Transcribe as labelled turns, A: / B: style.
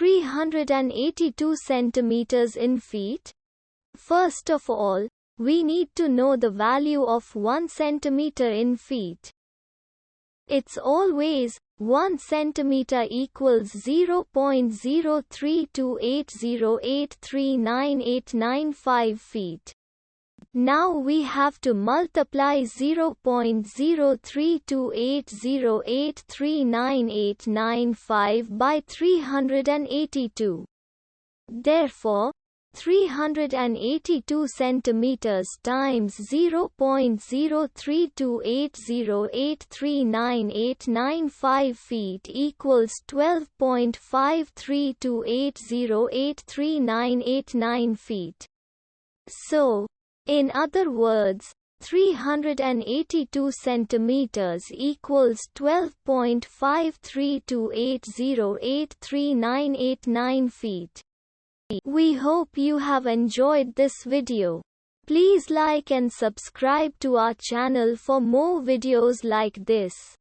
A: 382 centimeters in feet? First of all, we need to know the value of 1 centimeter in feet. It's always 1 centimeter equals 0.03280839895 feet. Now we have to multiply 0.03280839895 by 382. Therefore, 382 centimeters times 0.03280839895 feet equals 12.53280839899 feet. So, in other words, 382 centimeters equals 12.53280839899 feet. We hope you have enjoyed this video. Please like and subscribe to our channel for more videos like this.